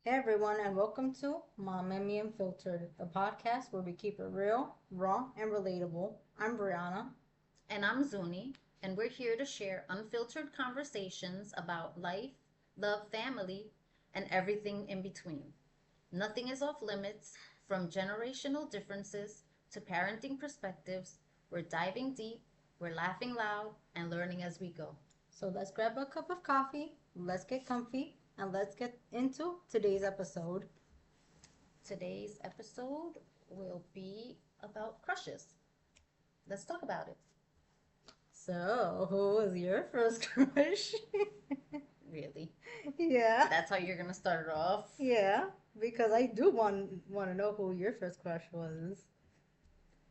Hey everyone, and welcome to Mom and Me Unfiltered, the podcast where we keep it real, raw, and relatable. I'm Brianna. And I'm Zuni, and we're here to share unfiltered conversations about life, love, family, and everything in between. Nothing is off limits, from generational differences to parenting perspectives. We're diving deep, we're laughing loud, and learning as we go. So let's grab a cup of coffee, let's get comfy, and let's get into today's episode. Today's episode will be about crushes. Let's talk about it. So, who was your first crush? Really? Yeah, That's how you're gonna start it off? yeah, because I do want to know who your first crush was.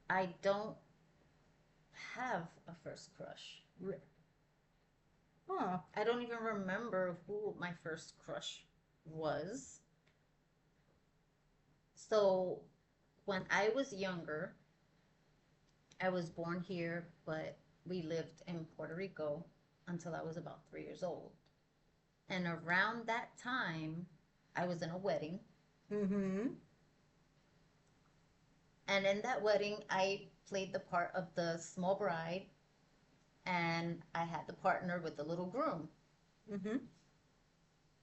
I don't have a first crush. Huh. I don't even remember who my first crush was. So, when I was younger, I was born here, but we lived in Puerto Rico until I was about 3 years old. And around that time, I was in a wedding. Mm-hmm. And in that wedding, I played the part of the small bride, and I had the partner with the little groom. Mm-hmm.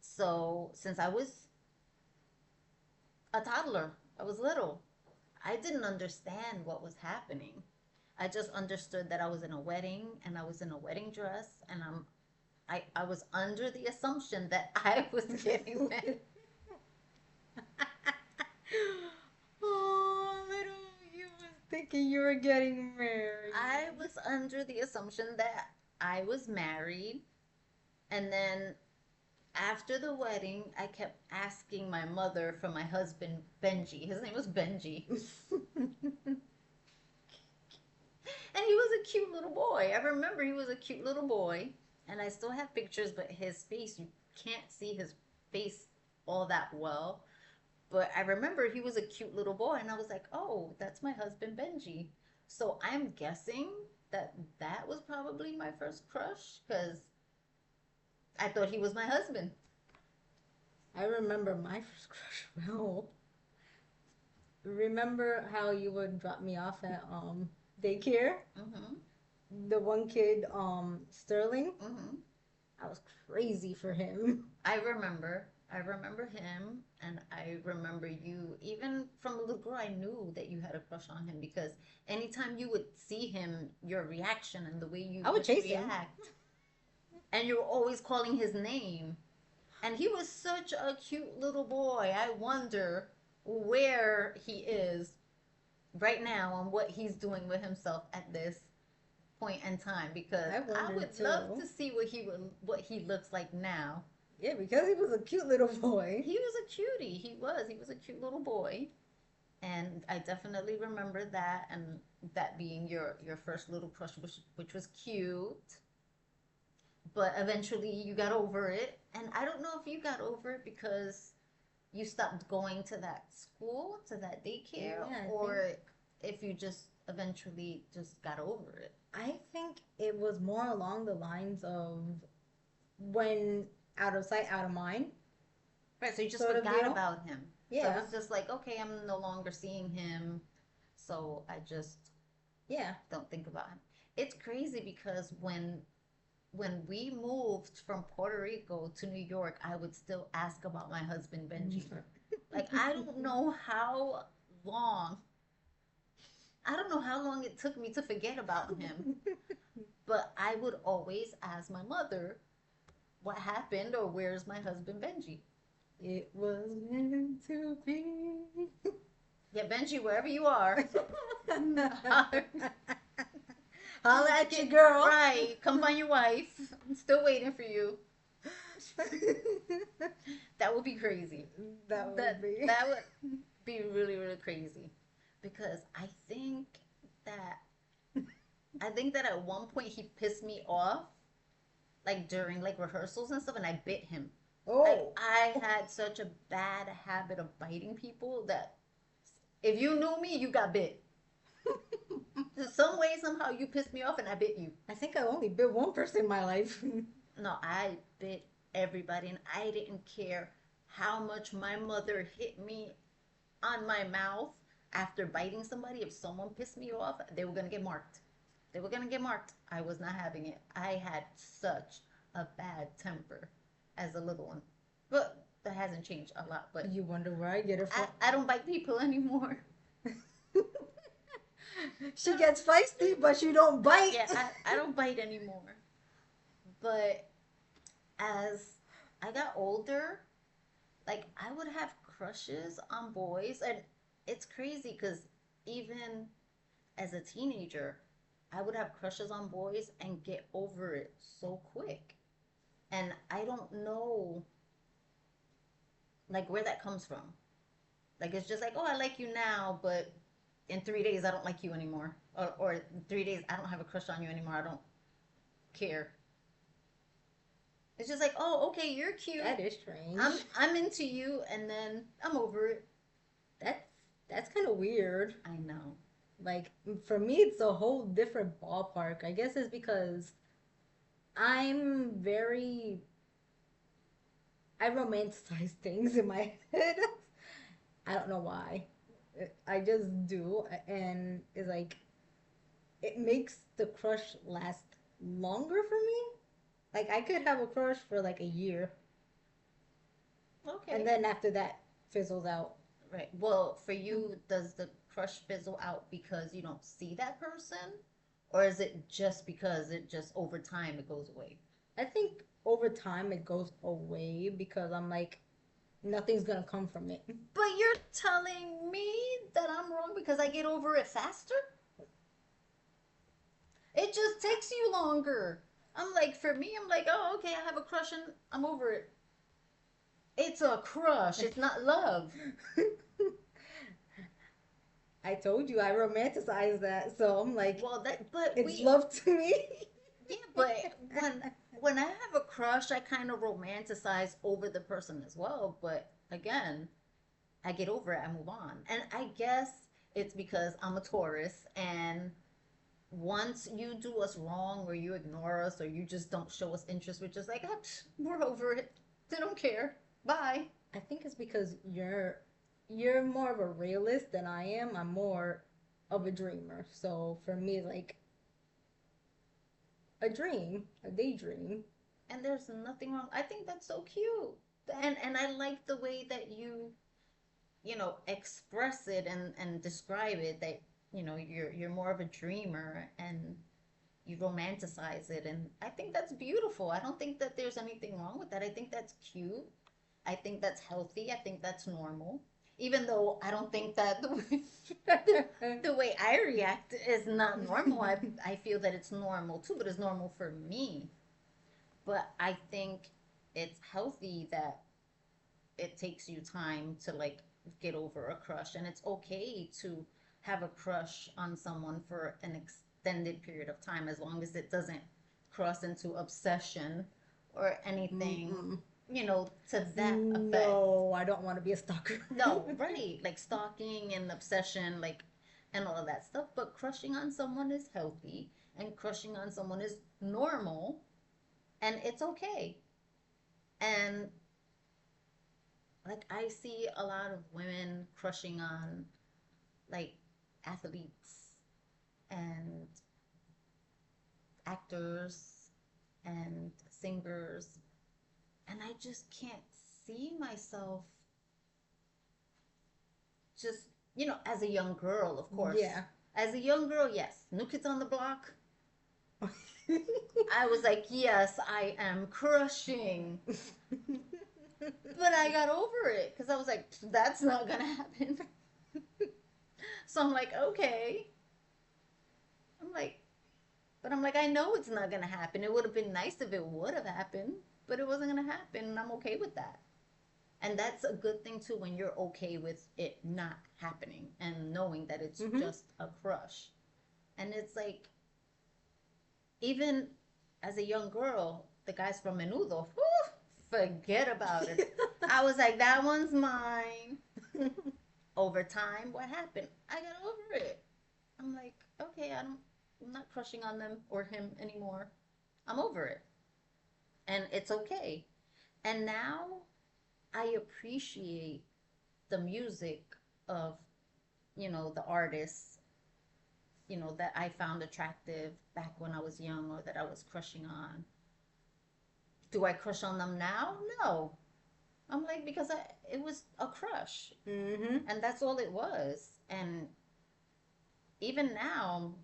So, since I was a toddler, I was little, I didn't understand what was happening. I just understood that I was in a wedding and I was in a wedding dress and I was under the assumption that I was getting married. Oh, little you was thinking you were getting married. I was under the assumption that I was married, and then after the wedding I kept asking my mother for my husband Benji. His name was Benji. And he was a cute little boy. I remember he was a cute little boy. And I still have pictures, but his face, you can't see his face all that well. But I remember he was a cute little boy. And I was like, oh, that's my husband, Benji. So I'm guessing that that was probably my first crush because I thought he was my husband. I remember my first crush well. Remember how you would drop me off at daycare? Mm-hmm. The one kid, Sterling. Mm-hmm. I was crazy for him. I remember. I remember him, and I remember you. Even from a little girl, I knew that you had a crush on him because anytime you would see him, your reaction and the way you I would would chase him. react, and you were always calling his name. And he was such a cute little boy. I wonder where he is right now and what he's doing with himself at this point in time because I I wondered would love too. to see what he looks like now. Yeah, because he was a cute little boy. He was a cutie. He was a cute little boy, and I definitely remember that and that being your first little crush, which was cute. But eventually you got over it, and I don't know if you got over it because you stopped going to that school, to that daycare, Yeah, or if you just eventually just got over it. I think it was more along the lines of when out of sight, out of mind, Right, so you just sort of forgot deal. about him. So Yeah, it's just like, okay, I'm no longer seeing him, so I just yeah. don't think about him. It's crazy because when we moved from Puerto Rico to New York, I would still ask about my husband Benji. Like long I don't know how long it took me to forget about him, but I would always ask my mother what happened or where's my husband Benji. It was meant to be. Yeah, Benji, wherever you are, Holla at your girl. right, come find your wife. I'm still waiting for you. That would be crazy. That would That be. that would be really really crazy because that I think that at one point he pissed me off like during like rehearsals and stuff and I bit him. Like Oh. I had such a bad habit of biting people that if you knew me, you got bit. Some way somehow you pissed me off and I bit you. I think I only bit one person in my life. No, I bit everybody and I didn't care how much my mother hit me on my mouth after biting somebody. If someone pissed me off, they were gonna get marked. They were gonna get marked. I was not having it. I had such a bad temper as a little one, but that hasn't changed a lot. But You wonder where I get it from. I don't bite people anymore. She gets feisty, but she don't bite. Yeah, I don't bite anymore. But as I got older, like I would have crushes on boys, and it's crazy because even as a teenager, I would have crushes on boys and get over it so quick. And I don't know like where that comes from. Like it's just like, oh, I like you now, but in 3 days I don't like you anymore. Or in 3 days I don't have a crush on you anymore. I don't care. It's just like, oh, okay, you're cute. That is strange. I'm into you, and then I'm over it. That's that's kind of weird. I know. Like for me, it's a whole different ballpark. I guess it's because I'm very I romanticize things in my head. I don't know why. I just do, and it's like it makes the crush last longer for me. Like I could have a crush for like a year, Okay. and then after that fizzles out. Right. Well, for you, does the crush fizzle out because you don't see that person? Or is it just because it just over time it goes away? I think over time it goes away because I'm like nothing's gonna come from it. But you're telling me that I'm wrong because I get over it faster? It just takes you longer. I'm like, for me, I'm like, oh, okay, I have a crush and I'm over it. It's a crush. It's not love. I told you I romanticize that, so I'm like, Well, that, but it's we, love to me. yeah, but when I have a crush, I kind of romanticize over the person as well. But again, I get over it, I move on. And I guess it's because I'm a Taurus, and once you do us wrong or you ignore us or you just don't show us interest, we're just like, ah, we're over it. They don't care. Bye. I think it's because you're more of a realist than I am. I'm more of a dreamer. So for me, like a dream, a daydream. And there's nothing wrong. I think that's so cute. And I like the way that you express it and describe it, that you're more of a dreamer and you romanticize it, and I think that's beautiful. I don't think that there's anything wrong with that. I think that's cute. I think that's healthy. I think that's normal. Even though I don't think that the way I react is not normal. I feel that it's normal too, but it's normal for me. But I think it's healthy that it takes you time to like get over a crush, and it's okay to have a crush on someone for an extended period of time, as long as it doesn't cross into obsession or anything, Mm-mm. to that effect. No, I don't want to be a stalker. No, right, like stalking and obsession, like, and all of that stuff. But crushing on someone is healthy, and crushing on someone is normal, and it's okay. And like I see a lot of women crushing on like athletes and actors and singers, and I just can't see myself just, as a young girl, of course. Yeah. As a young girl, yes. New Kids on the Block. I was like, yes, I am crushing. But I got over it because I was like, that's not going to happen. So I'm like, okay. I'm like, I know it's not going to happen. It would have been nice if it would have happened, but it wasn't going to happen, and I'm okay with that. And that's a good thing too, when you're okay with it not happening and knowing that it's just a crush. And it's like, even as a young girl, the guys from Menudo, whew, forget about it. I was like, that one's mine. Over time, what happened? I got over it. I'm like, okay, I'm not crushing on them or him anymore. I'm over it. And it's okay. And now I appreciate the music of, the artists, that I found attractive back when I was young or that I was crushing on. Do I crush on them now? No. I'm like, because it was a crush. Mm-hmm. And that's all it was. And even now,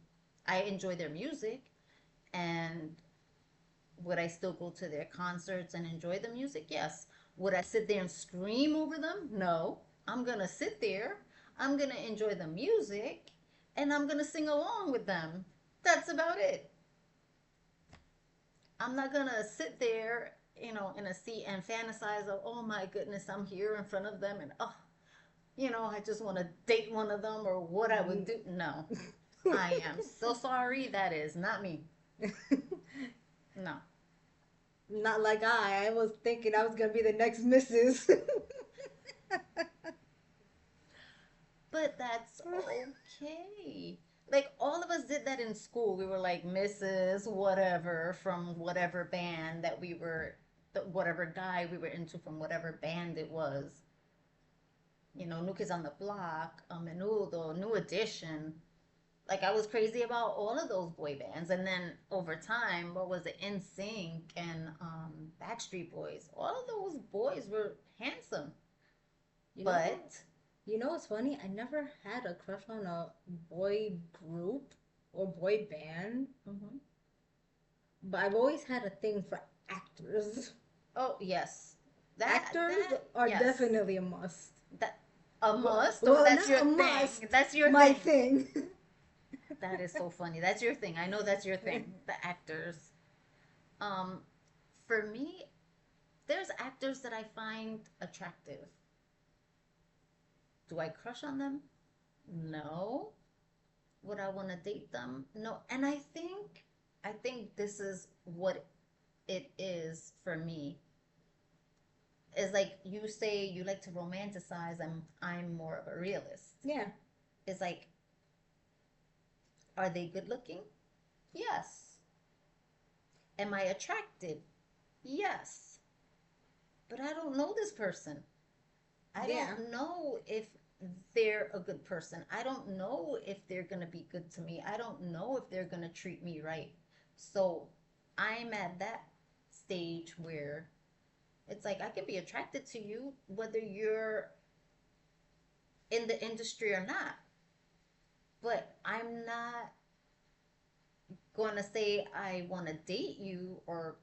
I enjoy their music. And would I still go to their concerts and enjoy the music? Yes. Would I sit there and scream over them? No. I'm going to sit there. I'm going to enjoy the music. And I'm going to sing along with them. That's about it. I'm not going to sit there, in a seat and fantasize of, oh my goodness, I'm here in front of them and, oh, I just want to date one of them or what I would do. No, I am so sorry. That is not me. No. Not like I. I was thinking I was gonna be the next Mrs. But that's okay. Like all of us did that in school. We were like Mrs. Whatever from whatever band that we were, whatever guy we were into from whatever band it was. New Kids on the Block, Menudo, New Edition. Like I was crazy about all of those boy bands, and then over time, what was it, NSYNC and Backstreet Boys? All of those boys were handsome, You know what? but You know what's funny? I never had a crush on a boy group or boy band, mhm. but I've always had a thing for actors. Oh yes, Actors that are yes, definitely a must. that a must, or Well, that's not your a thing. must, That's your my thing. thing. That is so funny. That's your thing. I know that's your thing. The actors. Um, for me, there's actors that I find attractive. Do I crush on them? No. Would I want to date them? No. And I think this is what it is for me. Is like you say you like to romanticize. I'm more of a realist. Yeah. It's like, are they good looking? Yes. Am I attracted? Yes. But I don't know this person. I Yeah. don't know if they're a good person. I don't know if they're going to be good to me. I don't know if they're going to treat me right. So I'm at that stage where it's like I can be attracted to you whether you're in the industry or not. But I'm not going to say I want to date you or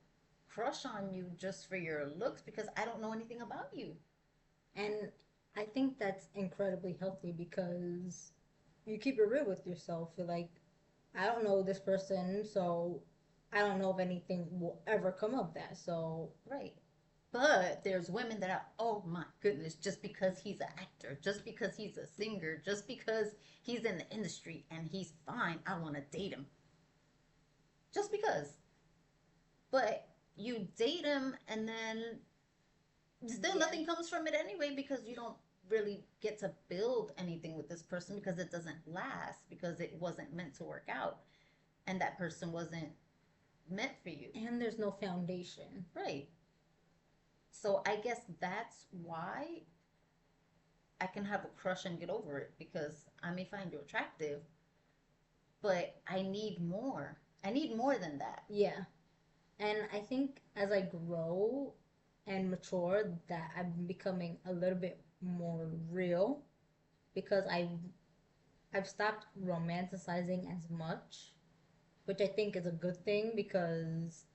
crush on you just for your looks because I don't know anything about you. And I think that's incredibly healthy because you keep it real with yourself. You're like, I don't know this person, so I don't know if anything will ever come of that. So, Right. But there's women that are, oh my goodness, just because he's an actor, just because he's a singer, just because he's in the industry and he's fine, I want to date him. Just because. But you date him and then still yeah. nothing comes from it anyway because you don't really get to build anything with this person because it doesn't last because it wasn't meant to work out and that person wasn't meant for you. And there's no foundation. Right. So I guess that's why I can have a crush and get over it because I may find you attractive, but I need more. I need more than that. Yeah. And I think as I grow and mature, that I'm becoming a little bit more real because I've stopped romanticizing as much, which I think is a good thing because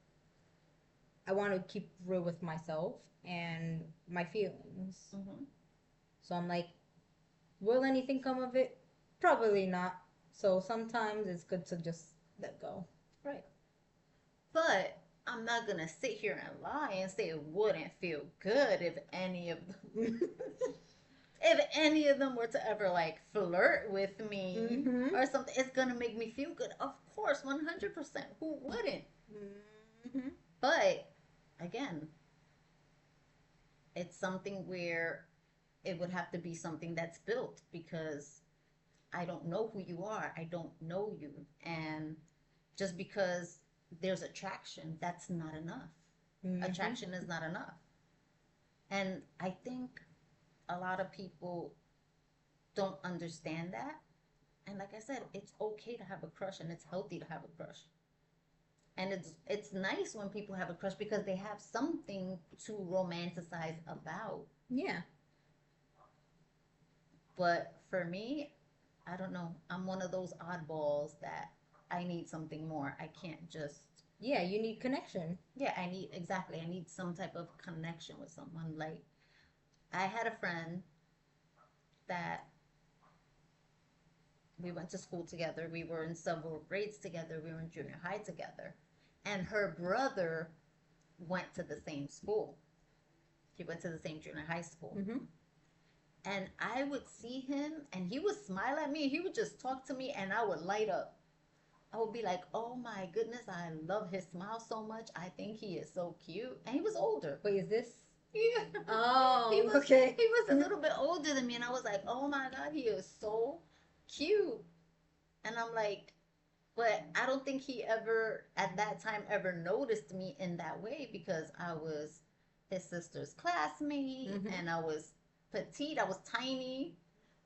I want to keep real with myself and my feelings. Mm-hmm. So I'm like, will anything come of it? Probably not. So sometimes it's good to just let go. Right. But I'm not gonna sit here and lie and say it wouldn't feel good if any of them, if any of them were to ever like flirt with me Mm-hmm. or something. It's gonna make me feel good. Of course, 100%. Who wouldn't? Mm-hmm. But again, it's something where it would have to be something that's built because I don't know who you are. I don't know you. And just because there's attraction, that's not enough. Mm-hmm. Attraction is not enough. And I think a lot of people don't understand that. And like I said, it's okay to have a crush and it's healthy to have a crush. And it's nice when people have a crush because they have something to romanticize about. Yeah. But for me, I don't know. I'm one of those oddballs that I need something more. I can't just, Yeah, you need connection. yeah, I need, exactly. I need some type of connection with someone. Like, I had a friend that we went to school together. We were in several grades together. We were in junior high together. And her brother went to the same school. He went to the same junior high school. Mm-hmm. And I would see him and he would smile at me. He would just talk to me and I would light up. I would be like, oh my goodness, I love his smile so much. I think he is so cute. And he was older. Wait, is this? Yeah. he Oh, was okay. he was a little bit older than me and I was like, oh my God, he is so cute. And I'm like, but I don't think he ever at that time ever noticed me in that way because I was his sister's classmate Mm-hmm. and I was petite, I was tiny,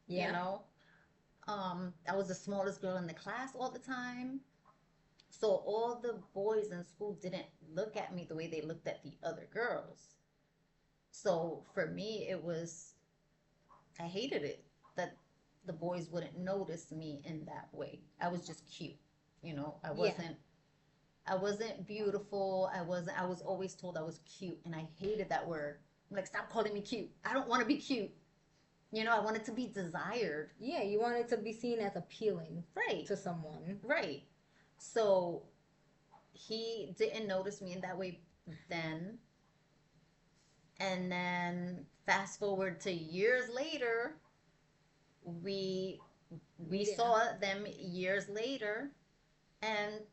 you Yeah. know. I was the smallest girl in the class all the time. So all the boys in school didn't look at me the way they looked at the other girls. So for me, it was, I hated it that the boys wouldn't notice me in that way. I was just cute. You know, Yeah. I wasn't beautiful. I was always told I was cute and I hated that word. I'm like, stop calling me cute. I don't want to be cute. You know, I wanted to be desired. Yeah, you want it to be seen as appealing Right. to someone. Right. So he didn't notice me in that way then. And then fast forward to years later, we we Yeah. saw them years later and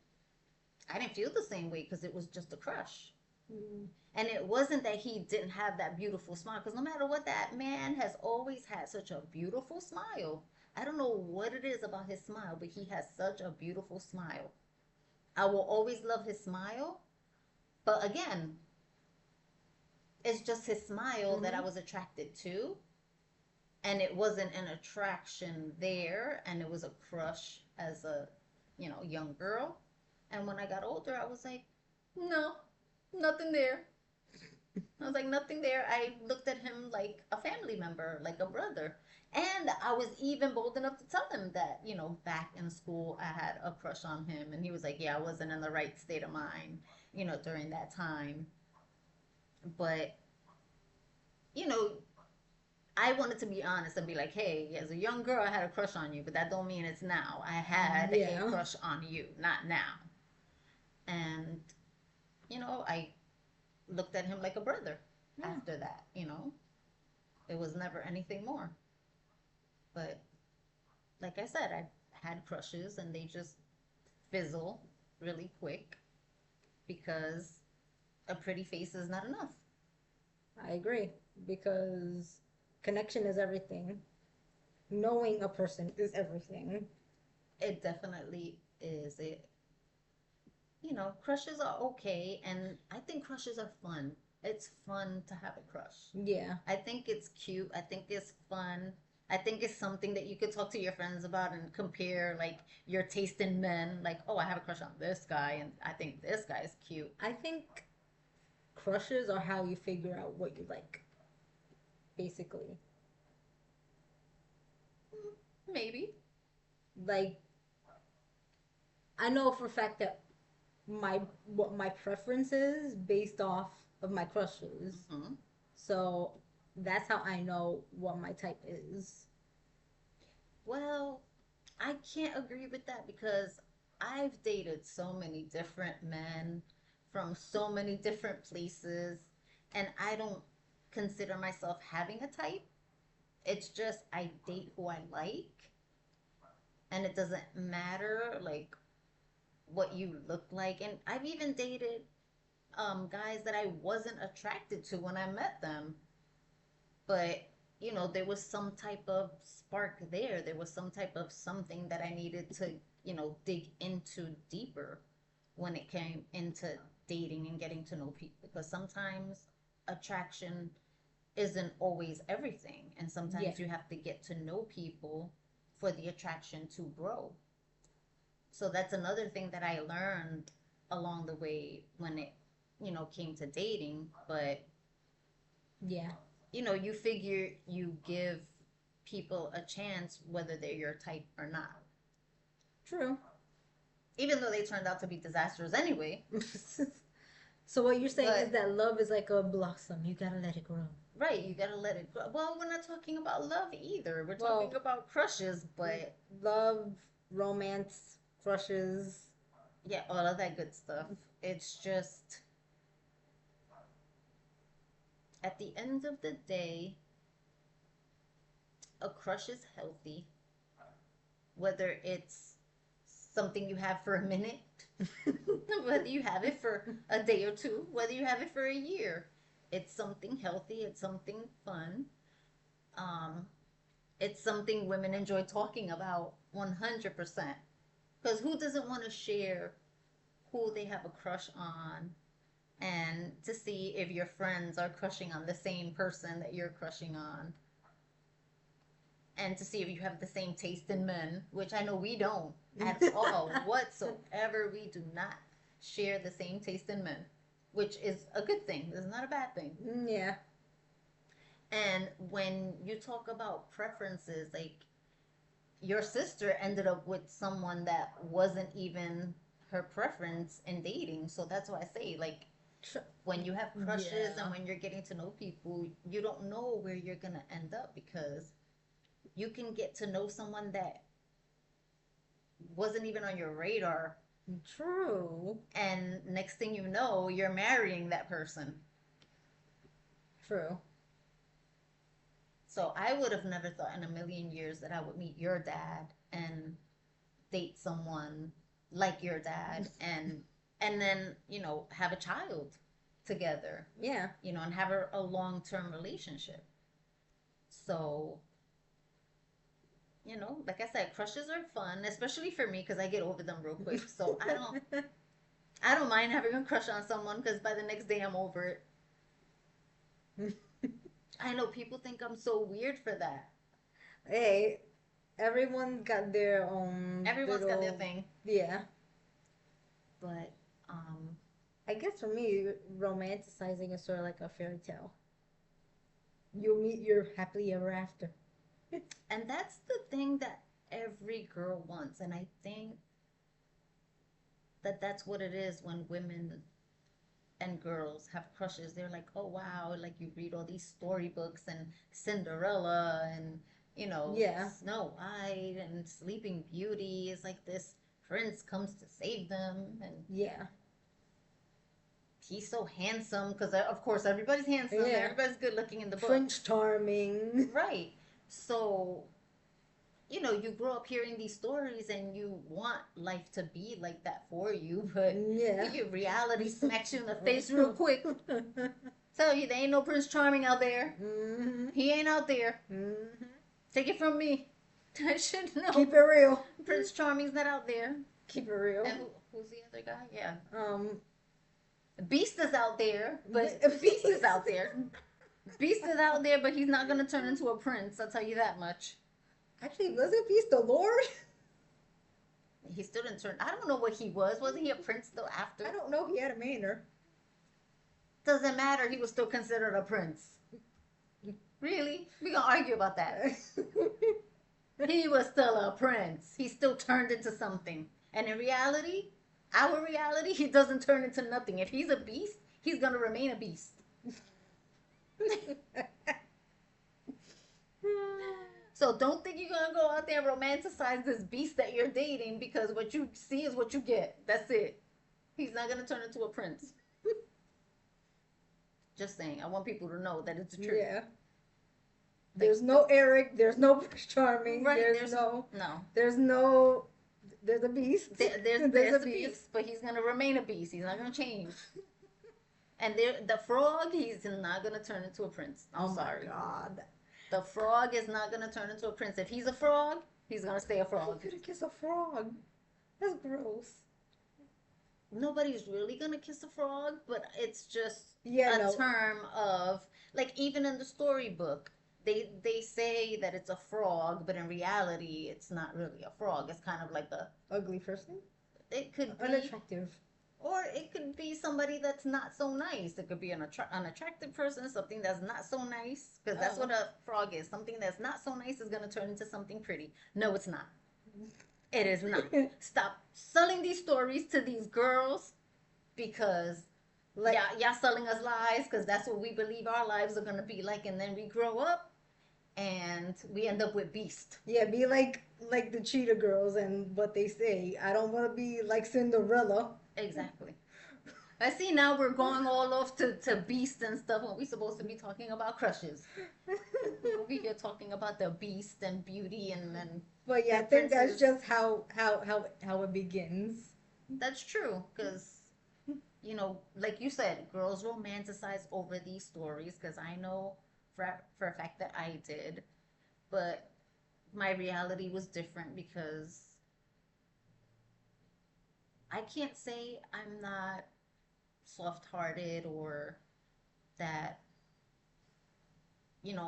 I didn't feel the same way because it was just a crush. Mm. And it wasn't that he didn't have that beautiful smile because no matter what, that man has always had such a beautiful smile. I don't know what it is about his smile, but he has such a beautiful smile. I will always love his smile. But again, it's just his smile that I Mm-hmm. was attracted to. And it wasn't an attraction there. And it was a crush as a, young girl. And when I got older, I was like, no, nothing there. I was like, nothing there. I looked at him like a family member, like a brother. And I was even bold enough to tell him that, back in school, I had a crush on him. And he was like, yeah, I wasn't in the right state of mind, during that time. But, you know, I wanted to be honest and be like, hey, as a young girl, I had a crush on you, but that don't mean it's now. I had a Yeah. crush on you, not now. And, I looked at him like a brother Yeah. after that. It was never anything more. But like I said, I had crushes and they just fizzle really quick because a pretty face is not enough. I agree because connection is everything. Knowing a person is everything. It definitely is. Crushes are okay, and I think crushes are fun. It's fun to have a crush. Yeah. I think it's cute. I think it's fun. I think it's something that you could talk to your friends about and compare, like, your taste in men. Like, oh, I have a crush on this guy, and I think this guy is cute. I think crushes are how you figure out what you like, basically. Maybe. Like, I know for a fact that what my preference is based off of my crushes. Hmm. So that's how I know what my type is. Well, I can't agree with that because I've dated so many different men from so many different places, and I don't consider myself having a type. It's just I date who I like, and it doesn't matter like what you look like. And I've even dated guys that I wasn't attracted to when I met them, but there was some type of spark there. There was some type of something that I needed to dig into deeper when it came into dating and getting to know people, because sometimes attraction isn't always everything. And Yeah. sometimes you have to get to know people for the attraction to grow. So that's another thing that I learned along the way when it, came to dating. But, Yeah. you figure you give people a chance whether they're your type or not. True. Even though they turned out to be disasters anyway. So what you're saying is But that love is like a blossom. You gotta let it grow. right, you gotta let it grow. Well, we're not talking about love either. We're talking Well, about crushes, but love, romance, crushes. yeah, all of that good stuff. It's just at the end of the day, a crush is healthy, whether it's something you have for a minute, whether you have it for a day or two, whether you have it for a year. It's something healthy, it's something fun. Um, it's something women enjoy talking about 100%. Because who doesn't want to share who they have a crush on and to see if your friends are crushing on the same person that you're crushing on and to see if you have the same taste in men, which I know we don't at all whatsoever. We do not share the same taste in men, which is a good thing. It's not a bad thing. Yeah. And when you talk about preferences, like your sister ended up with someone that wasn't even her preference in dating. So that's why I say, like, when you have crushes Yeah. and when you're getting to know people, you don't know where you're going to end up because you can get to know someone that wasn't even on your radar. True. And next thing you know, you're marrying that person. True. So I would have never thought in a million years that I would meet your dad and date someone like your dad and then, have a child together, Yeah. and have a long-term relationship. So, like I said, crushes are fun, especially for me because I get over them real quick. So I don't mind having a crush on someone because by the next day I'm over it. I know people think I'm so weird for that. Hey, everyone got their own Everyone's got their little. thing, Yeah. but I guess for me, romanticizing is sort of like a fairy tale. You meet your happily ever after. and that's the thing that every girl wants, and I think that that's what it is when women and girls have crushes. They're like, oh wow, like you read all these storybooks and Cinderella and Yeah. Snow White and Sleeping Beauty is like this prince comes to save them and Yeah. he's so handsome because of course everybody's handsome, Yeah. everybody's good looking in the Prince books, Charming. right? So you grow up hearing these stories and you want life to be like that for you, but Yeah. your reality smacks you in the face real quick. Tell you, there ain't no Prince Charming out there. Mm-hmm. He ain't out there. Mm-hmm. Take it from me. I should know. Keep it real. Prince Charming's not out there. Keep it real. And who's the other guy? Yeah. Um, Beast is out there, but Beast is out there. Beast is out there, but he's not gonna turn into a prince. I'll tell you that much. Actually, wasn't Beast the Lord? He still didn't turn. I don't know what he was. Wasn't he a prince still after? I don't know. He had a manor. Doesn't matter. He was still considered a prince. Really? We gonna argue about that? He was still a prince. He still turned into something. And in reality, our reality, he doesn't turn into nothing. If he's a beast, he's gonna remain a beast. So don't think you're gonna go out there and romanticize this beast that you're dating because what you see is what you get. That's it. He's not gonna turn into a prince. Just saying. I want people to know that it's the truth. Yeah. There's no Eric. There's no Prince Charming. Right. There's no. No. There's no. There's a beast. There's a beast, but he's gonna remain a beast. He's not gonna change. And the frog, he's not gonna turn into a prince. I'm sorry. Oh my God. The frog is not gonna turn into a prince. If he's a frog, he's gonna stay a frog. You're gonna kiss a frog. That's gross. Nobody's really gonna kiss a frog, but it's just Yeah, a no. term of Like even in the storybook, they say that it's a frog, but in reality, it's not really a frog. It's kind of like a, Ugly person? it could be, Unattractive. or it could be somebody that's not so nice. It could be an attractive person, something that's not so nice, because that's what Oh. a frog is. Something that's not so nice is gonna turn into something pretty. No, it's not. It is not. Stop selling these stories to these girls because Like, y'all selling us lies because that's what we believe our lives are gonna be like, and then we grow up and we end up with Beast. yeah, be like the cheetah girls and what they say. I don't want to be like Cinderella. Exactly. I see now we're going all off to Beast and stuff when we're supposed to be talking about crushes. We over here talking about the Beast and Beauty and But yeah, the I think that's princes. just how it begins. That's true because like you said, girls romanticize over these stories because I know for a fact that I did, but my reality was different because I can't say I'm not soft-hearted or that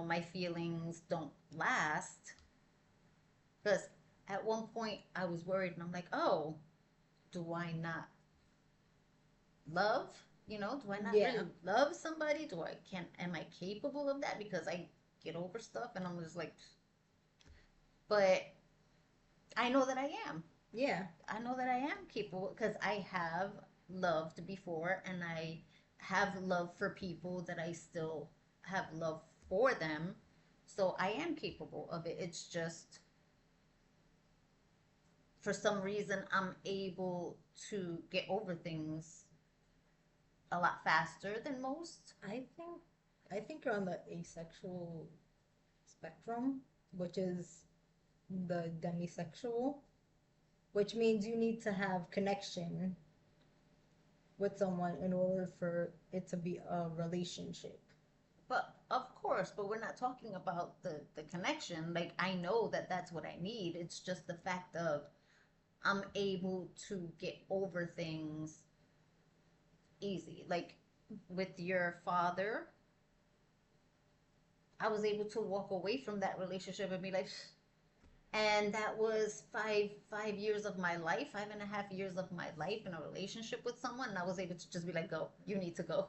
my feelings don't last because at one point I was worried and I'm like, oh, do I not love? Do I not Yeah, really love somebody? Do I can am I capable of that? Because I get over stuff and I'm just like, but I know that I am. yeah, I know that I am capable because I have loved before and I have love for people that I still have love for them. So I am capable of it. It's just for some reason I'm able to get over things a lot faster than most. I think I think you're on the asexual spectrum, which is the demisexual, which means you need to have connection with someone in order for it to be a relationship. But of course, but we're not talking about the connection. Like I know that that's what I need. It's just the fact of I'm able to get over things easy. Like with your father, I was able to walk away from that relationship and be like, and that was five years of my life, 5.5 years of my life in a relationship with someone, and I was able to just be like, go, you need to go,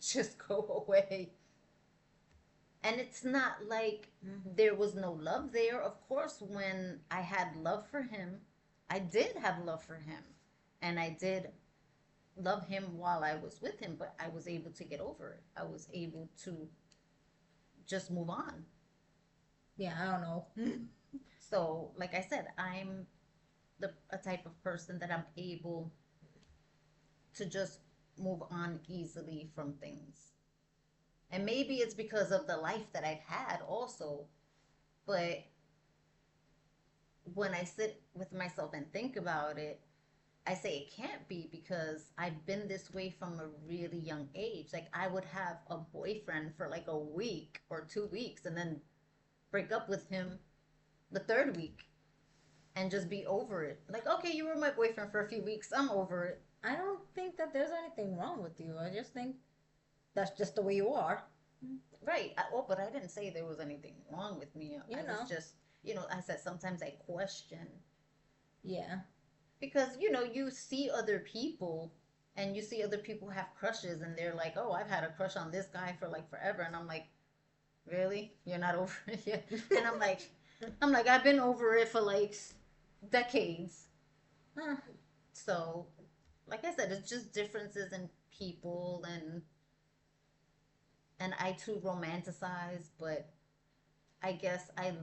just go away. And it's not like there was no love there. Of course, when I had love for him, I did have love for him, and I did love him while I was with him, but I was able to get over it. I was able to just move on. Yeah, I don't know. So, like I said, I'm the a type of person that I'm able to just move on easily from things. And maybe it's because of the life that I've had also, but when I sit with myself and think about it, I say it can't be because I've been this way from a really young age. Like I would have a boyfriend for like a week or 2 weeks and then break up with him the third week and just be over it. Like, okay, you were my boyfriend for a few weeks. I'm over it. I don't think that there's anything wrong with you. I just think that's just the way you are. Right. But I didn't say there was anything wrong with me. I You was know. just, I said sometimes I question Yeah. because, you see other people and you see other people have crushes and they're like, oh, I've had a crush on this guy for like forever. And I'm like, really? You're not over it yet? And I'm like, I've been over it for like decades. Huh. So, like I said, it's just differences in people and I too romanticize, but I guess I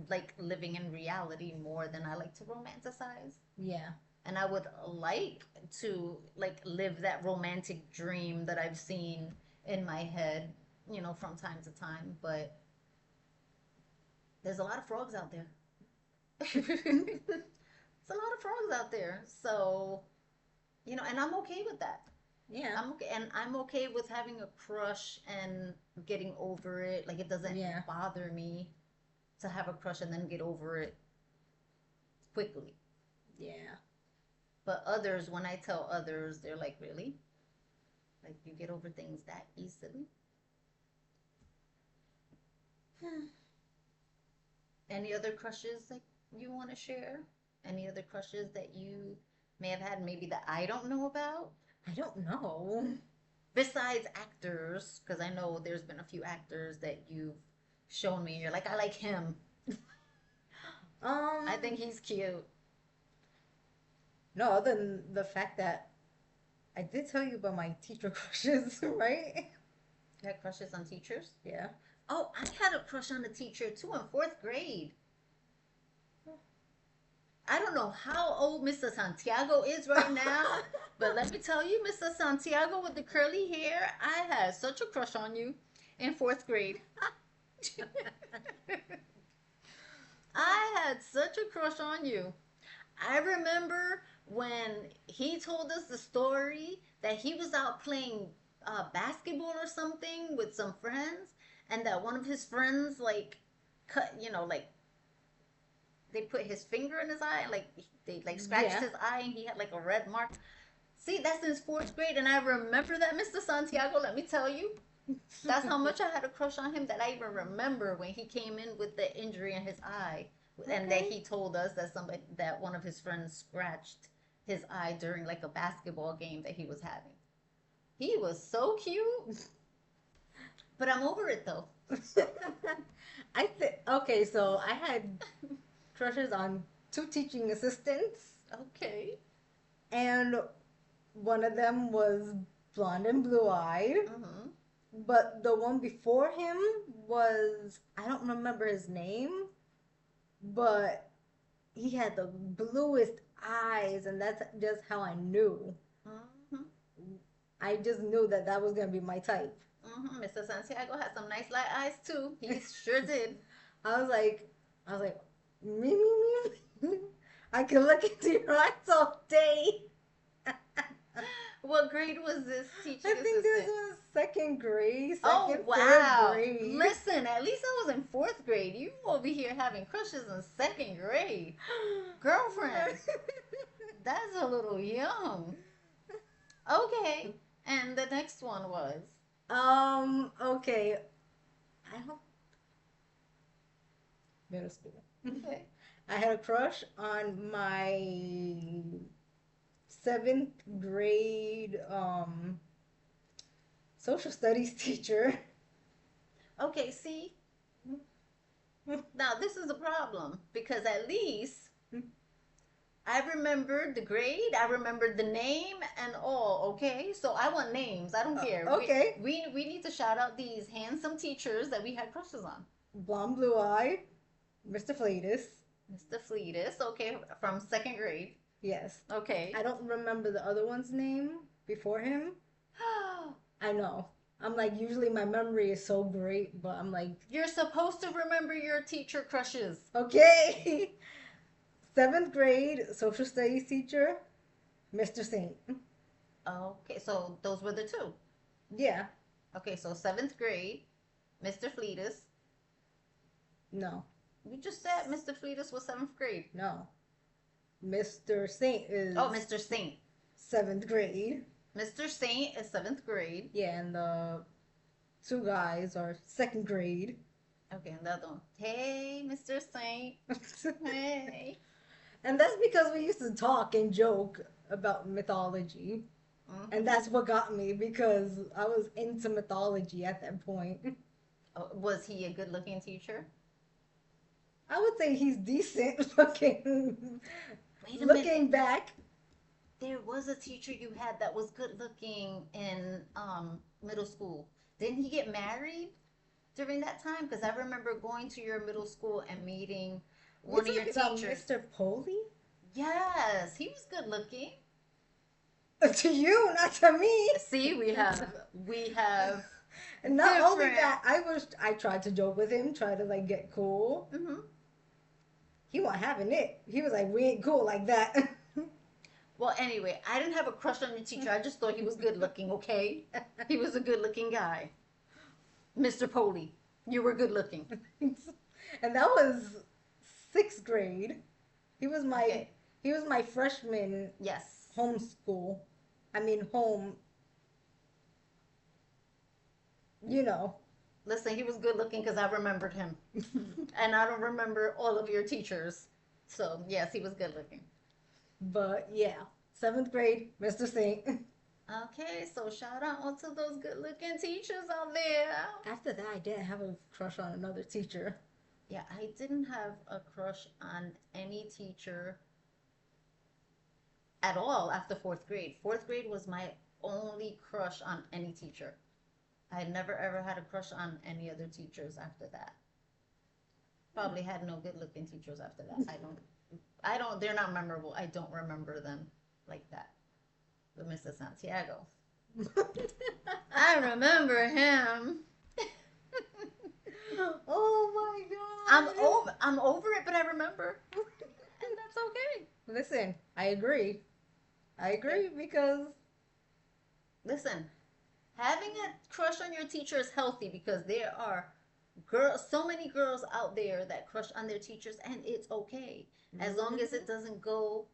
like living in reality more than I like to romanticize. Yeah. And I would like to like live that romantic dream that I've seen in my head, from time to time, but there's a lot of frogs out there. It's a lot of frogs out there. So, and I'm okay with that. Yeah. I'm okay, and I'm okay with having a crush and getting over it. Like it doesn't Yeah. bother me to have a crush and then get over it quickly. Yeah. But others, when I tell others, they're like, "Really? Like you get over things that easily?" Any other crushes that you want to share? Any other crushes that you may have had, maybe that I don't know about? I don't know. Besides actors, because I know there's been a few actors that you've shown me and you're like, I like him. I think Um, he's cute. no, other than the fact that I did tell you about my teacher crushes, right? You had crushes on teachers? Yeah. Oh, I had a crush on a teacher too in fourth grade. I don't know how old Mr. Santiago is right now, but let me tell you, Mr. Santiago with the curly hair, I had such a crush on you in fourth grade. I had such a crush on you. I remember when he told us the story that he was out playing basketball or something with some friends, and that one of his friends like cut, like they put his finger in his eye, like they like scratched Yeah. his eye, and he had like a red mark. See, that's in fourth grade, and I remember that, Mr. Santiago. Let me tell you, that's how much I had a crush on him. That I even remember when he came in with the injury in his eye, and that Okay. he told us that one of his friends scratched his eye during like a basketball game that he was having. He was so cute, but I'm over it though. I think okay, so I had crushes on two teaching assistants, Okay. and one of them was blonde and blue eyed, Mm-hmm. but the one before him was I don't remember his name, but he had the bluest eyes, and that's just how I knew. Mm-hmm. I just knew that that was gonna be my type. Mm-hmm. Mr. Santiago had some nice light eyes too. He sure did. I was like, I was like, me. I can look into your eyes all day. What grade was this teaching I think this assistant? was second grade, Oh second, third wow! grade. Listen, at least I was in fourth grade. You over here having crushes in second grade, girlfriend. That's a little young. Okay, and the next one was Okay. I don't middle school. okay. I had a crush on my seventh grade social studies teacher. Okay, see, now this is a problem because at least I remembered the grade, I remembered the name and all. Okay, so I want names. I don't care. We Okay. we we need to shout out these handsome teachers that we had crushes on. Blonde blue eye, Mr. Flatus. Mr. Fleetus, okay, from second grade. Yes. Okay. I don't remember the other one's name before him. I know. I'm like, usually my memory is so great, but I'm like, You're supposed to remember your teacher crushes. okay. Seventh grade social studies teacher, Mr. Saint. Okay, so those were the two. Yeah. Okay, so seventh grade, Mr. Fleetus. No. You just said Mr. Fleetus was seventh grade. No. Mr. Saint Oh, is Mr. Saint. seventh grade. Mr. Saint is seventh grade. Yeah, and the two guys are second grade. Okay, and the other one. Hey, Mr. Saint. Hey. And that's because we used to talk and joke about mythology. And Mm-hmm. that's what got me because I was into mythology at that point. Oh, was he a good looking teacher? I would say he's decent looking. Wait a minute. Looking back, There was a teacher you had that was good looking in middle school. Didn't he get married during that time? Because I remember going to your middle school and meeting we one of your talking about teachers. Mr. Polly? Yes, he was good looking. To you, not to me. See, we have And not only different. that, I tried to joke with him, try to like get cool. Hmm. He wasn't having it. He was like, "We ain't cool like that." Well, anyway, I didn't have a crush on your teacher. I just thought he was good looking. Okay, he was a good looking guy, Mr. Polly. You were good looking. And that was sixth grade. He was my Okay. he was my freshman Yes. homeschool. I mean home. You know. Listen, he was good looking because I remembered him. And I don't remember all of your teachers. So, yes, he was good looking. But yeah, seventh grade, Mr. Saint. Okay, so shout out to those good looking teachers out there. After that, I didn't have a crush on another teacher. Yeah, I didn't have a crush on any teacher at all after fourth grade. Fourth grade was my only crush on any teacher. I had never ever had a crush on any other teachers after that. Probably had no good looking teachers after that. They're not memorable. I don't remember them like that. But Mr. Santiago, I remember him. Oh my god. I'm over it, but I remember. And that's okay. Listen, I agree. I agree because Listen, having a crush on your teacher is healthy because there are girls, so many girls out there that crush on their teachers, and it's okay as long as it doesn't go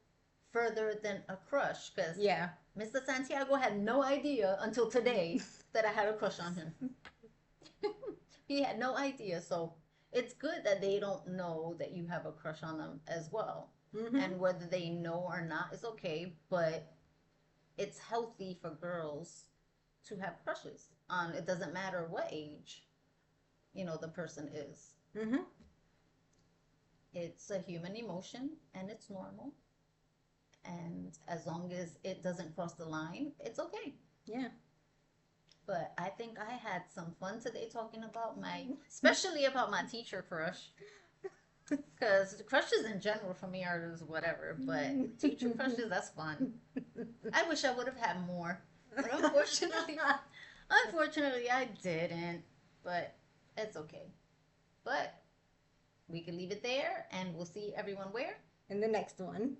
further than a crush. Because yeah. Mr. Santiago had no idea until today that I had a crush on him. He had no idea, so it's good that they don't know that you have a crush on them as well. And whether they know or not is okay, but it's healthy for girls to have crushes on. It doesn't matter what age the person is. It's a human emotion and it's normal, and as long as it doesn't cross the line, it's okay. Yeah. But I think I had some fun today talking about especially about my teacher crush. Because crushes in general for me are just whatever, but teacher crushes, that's fun. I wish I would have had more, but unfortunately I didn't. But it's okay. But we can leave it there, and we'll see everyone where? And the next one.